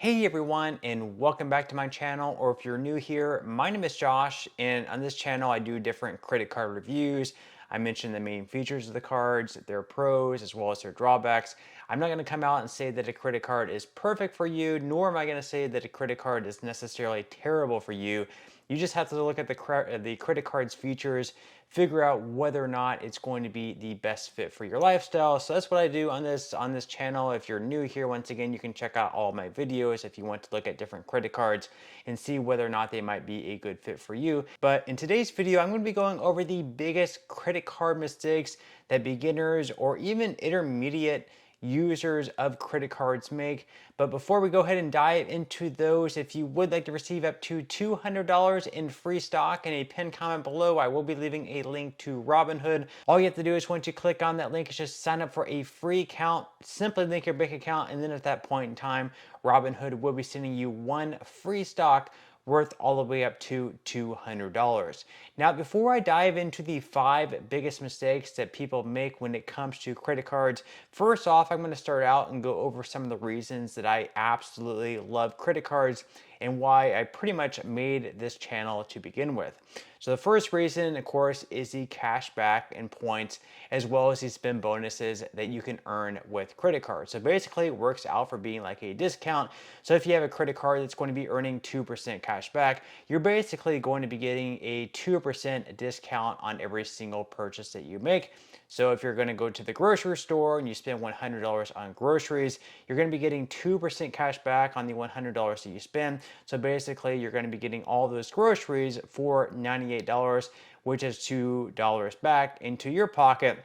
Hey everyone, and welcome back to my channel. Or if you're new here, my name is Josh, and on this channel I do different credit card reviews. I mention the main features of the cards, their pros, as well as their drawbacks. I'm not going to come out and say that a credit card is perfect for you, nor am I going to say that a credit card is necessarily terrible for you. You just have to look at the credit card's features, figure out whether or not it's going to be the best fit for your lifestyle. So that's what I do on this channel. If you're new here, once again, you can check out all my videos if you want to look at different credit cards and see whether or not they might be a good fit for you. But in today's video, I'm going to be going over the biggest credit card mistakes that beginners or even intermediate users of credit cards make. But before we go ahead and dive into those, if you would like to receive up to $200 in free stock in a pinned comment below, I will be leaving a link to Robinhood. All you have to do is once you click on that link is just sign up for a free account, simply link your bank account, and then at that point in time, Robinhood will be sending you one free stock worth all the way up to $200. Now, before I dive into the 5 biggest mistakes that people make when it comes to credit cards, first off, I'm going to start out and go over some of the reasons that I absolutely love credit cards and why I pretty much made this channel to begin with. So the first reason, of course, is the cash back and points, as well as the spend bonuses that you can earn with credit cards. So basically it works out for being like a discount. So if you have a credit card that's going to be earning 2% cash back, you're basically going to be getting a 2% discount on every single purchase that you make. So if you're going to go to the grocery store and you spend $100 on groceries, you're going to be getting 2% cash back on the $100 that you spend. So basically you're going to be getting all those groceries for $98, which is $2 back into your pocket.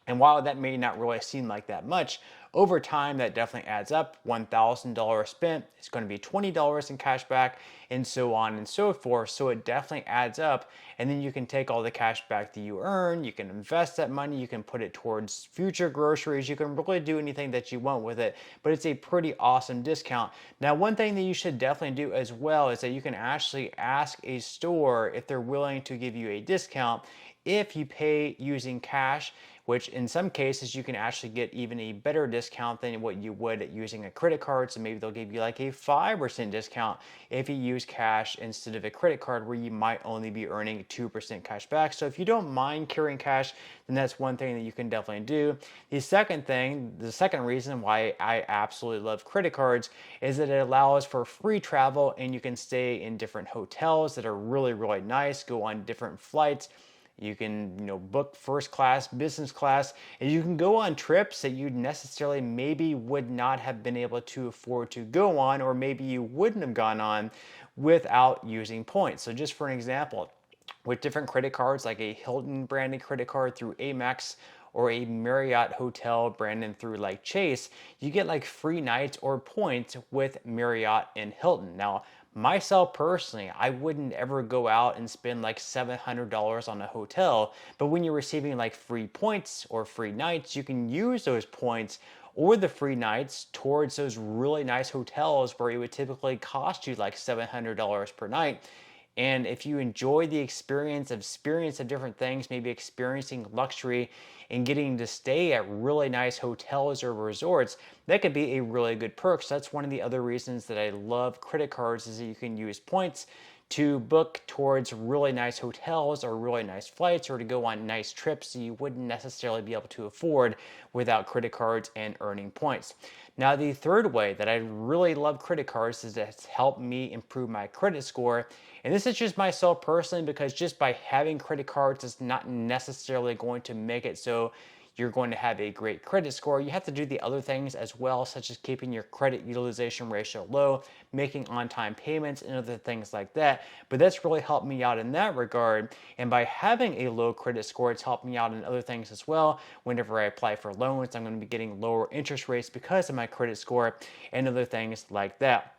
And while that may not really seem like that much, over time that definitely adds up. $1,000 spent is going to be $20 in cash back, and so on and so forth. So it definitely adds up, and then you can take all the cash back that you earn, you can invest that money, you can put it towards future groceries, you can really do anything that you want with it, but it's a pretty awesome discount. Now, one thing that you should definitely do as well is that you can actually ask a store if they're willing to give you a discount if you pay using cash, which in some cases you can actually get even a better discount than what you would using a credit card. So maybe they'll give you like a 5% discount if you use cash instead of a credit card, where you might only be earning 2% cash back. So if you don't mind carrying cash, then that's one thing that you can definitely do. The second reason why I absolutely love credit cards is that it allows for free travel, and you can stay in different hotels that are really, really nice, go on different flights. You can, book first class, business class, and you can go on trips that you necessarily maybe would not have been able to afford to go on, or maybe you wouldn't have gone on without using points. So just for an example, with different credit cards, like a Hilton branded credit card through Amex, or a Marriott hotel branded through like Chase, you get like free nights or points with Marriott and Hilton. Now, myself personally, I wouldn't ever go out and spend like $700 on a hotel, but when you're receiving like free points or free nights, you can use those points or the free nights towards those really nice hotels where it would typically cost you like $700 per night. And if you enjoy the experience of different things, maybe experiencing luxury and getting to stay at really nice hotels or resorts, that could be a really good perk. So that's one of the other reasons that I love credit cards, is that you can use points to book towards really nice hotels or really nice flights, or to go on nice trips that you wouldn't necessarily be able to afford without credit cards and earning points. Now, the third way that I really love credit cards is that it's helped me improve my credit score. And this is just myself personally, because just by having credit cards is not necessarily going to make it so you're going to have a great credit score. You have to do the other things as well, such as keeping your credit utilization ratio low, making on-time payments, and other things like that. But that's really helped me out in that regard. And by having a low credit score, it's helped me out in other things as well. Whenever I apply for loans, I'm going to be getting lower interest rates because of my credit score and other things like that.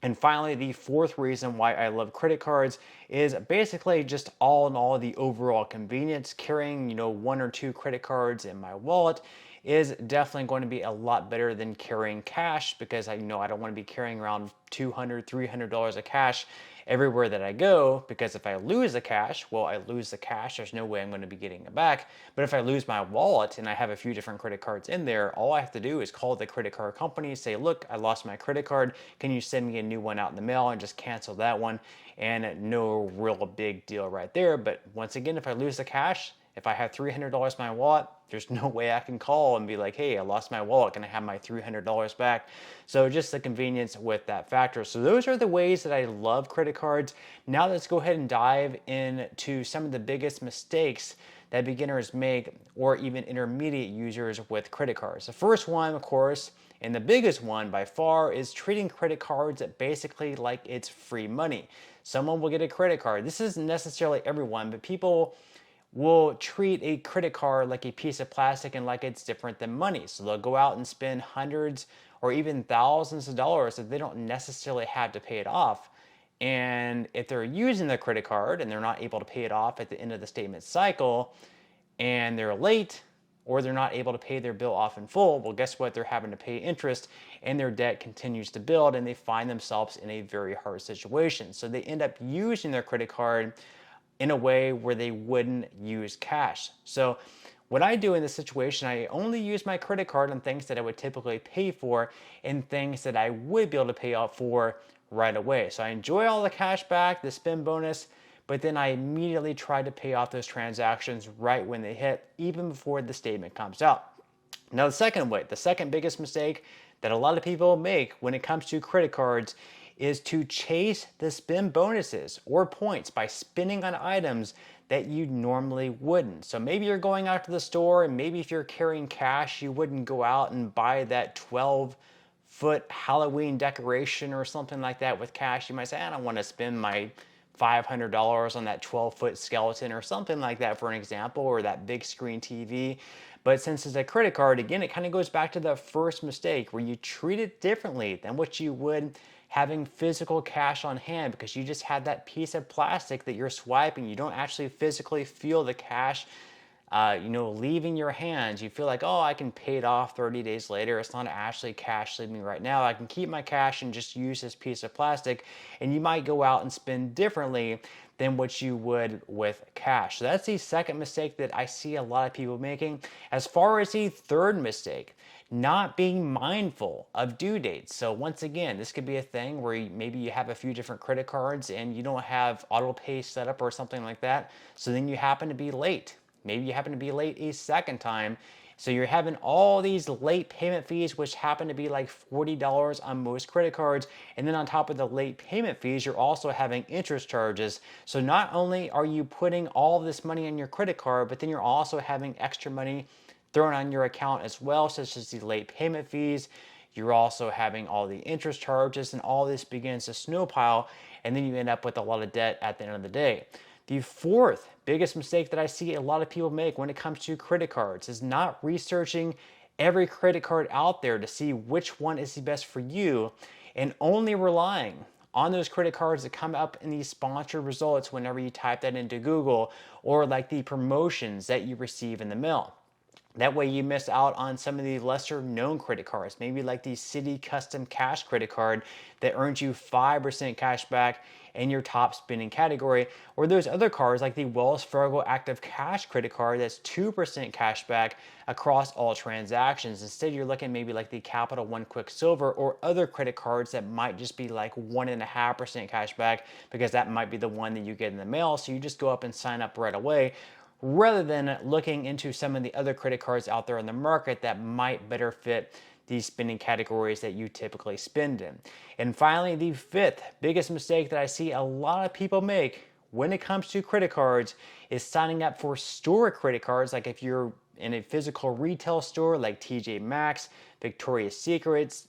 And finally, the fourth reason why I love credit cards is basically just all in all the overall convenience. Carrying, 1 or 2 credit cards in my wallet is definitely going to be a lot better than carrying cash, because I know I don't want to be carrying around $200, $300 of cash everywhere that I go, because if I lose the cash, well, I lose the cash. There's no way I'm going to be getting it back. But if I lose my wallet and I have a few different credit cards in there, all I have to do is call the credit card company, say, look, I lost my credit card. Can you send me a new one out in the mail, and just cancel that one? And no real big deal right there. But once again, if I lose the cash, if I have $300 in my wallet, there's no way I can call and be like, hey, I lost my wallet. Can I have my $300 back? So just the convenience with that factor. So those are the ways that I love credit cards. Now let's go ahead and dive into some of the biggest mistakes that beginners make, or even intermediate users with credit cards. The first one, of course, and the biggest one by far, is treating credit cards basically like it's free money. Someone will get a credit card. This isn't necessarily everyone, but people will treat a credit card like a piece of plastic and like it's different than money. So they'll go out and spend hundreds or even thousands of dollars that they don't necessarily have to pay it off. And if they're using the credit card and they're not able to pay it off at the end of the statement cycle, and they're late, or they're not able to pay their bill off in full, well, guess what? They're having to pay interest, and their debt continues to build, and they find themselves in a very hard situation. So they end up using their credit card in a way where they wouldn't use cash. So what I do in this situation, I only use my credit card on things that I would typically pay for, and things that I would be able to pay off for right away. So I enjoy all the cash back, the spend bonus, but then I immediately try to pay off those transactions right when they hit, even before the statement comes out. Now the second biggest mistake that a lot of people make when it comes to credit cards is to chase the spend bonuses or points by spending on items that you normally wouldn't. So maybe you're going out to the store, and maybe if you're carrying cash, you wouldn't go out and buy that 12-foot Halloween decoration or something like that with cash. You might say, I don't want to spend my $500 on that 12-foot skeleton or something like that, for an example, or that big screen TV. But since it's a credit card, again, it kind of goes back to the first mistake, where you treat it differently than what you would having physical cash on hand, because you just had that piece of plastic that you're swiping. You don't actually physically feel the cash leaving your hands. You feel like, oh, I can pay it off 30 days later. It's not actually cash leaving right now. I can keep my cash and just use this piece of plastic. And you might go out and spend differently than what you would with cash. So that's the second mistake that I see a lot of people making. As far as the third mistake, not being mindful of due dates. So once again, this could be a thing where maybe you have a few different credit cards and you don't have auto pay set up or something like that. So then you happen to be late. Maybe you happen to be late a second time. So you're having all these late payment fees, which happen to be like $40 on most credit cards. And then on top of the late payment fees, you're also having interest charges. So not only are you putting all this money on your credit card, but then you're also having extra money thrown on your account as well, such as the late payment fees. You're also having all the interest charges, and all this begins to snowpile, and then you end up with a lot of debt at the end of the day. The fourth biggest mistake that I see a lot of people make when it comes to credit cards is not researching every credit card out there to see which one is the best for you, and only relying on those credit cards that come up in these sponsored results whenever you type that into Google, or like the promotions that you receive in the mail. That way you miss out on some of the lesser known credit cards, maybe like the Citi Custom Cash credit card that earns you 5% cash back in your top spending category, or those other cards like the Wells Fargo Active Cash credit card that's 2% cash back across all transactions. Instead, you're looking maybe like the Capital One Quick Silver or other credit cards that might just be like 1.5% cash back, because that might be the one that you get in the mail. So you just go up and sign up right away, rather than looking into some of the other credit cards out there in the market that might better fit these spending categories that you typically spend in. And finally, the fifth biggest mistake that I see a lot of people make when it comes to credit cards is signing up for store credit cards. Like if you're in a physical retail store like TJ Maxx, Victoria's Secrets,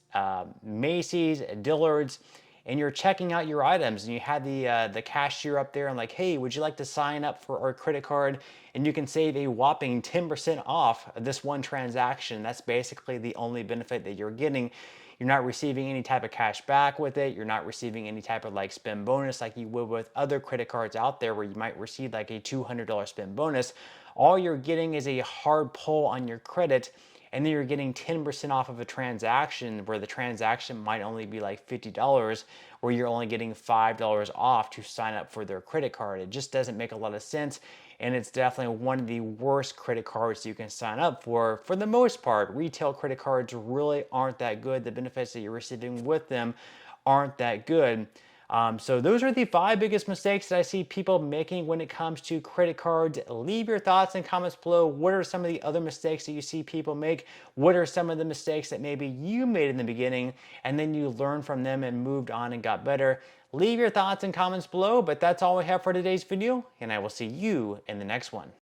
Macy's, Dillard's, and you're checking out your items, and you have the cashier up there and like, hey, would you like to sign up for our credit card? And you can save a whopping 10% off this one transaction. That's basically the only benefit that you're getting. You're not receiving any type of cash back with it. You're not receiving any type of like spend bonus like you would with other credit cards out there, where you might receive like a $200 spend bonus. All you're getting is a hard pull on your credit, and then you're getting 10% off of a transaction where the transaction might only be like $50, where you're only getting $5 off to sign up for their credit card. It just doesn't make a lot of sense, and it's definitely one of the worst credit cards you can sign up for. For the most part, retail credit cards really aren't that good. The benefits that you're receiving with them aren't that good. So those are the 5 biggest mistakes that I see people making when it comes to credit cards. Leave your thoughts and comments below. What are some of the other mistakes that you see people make? What are some of the mistakes that maybe you made in the beginning and then you learned from them and moved on and got better? Leave your thoughts and comments below, but that's all we have for today's video, and I will see you in the next one.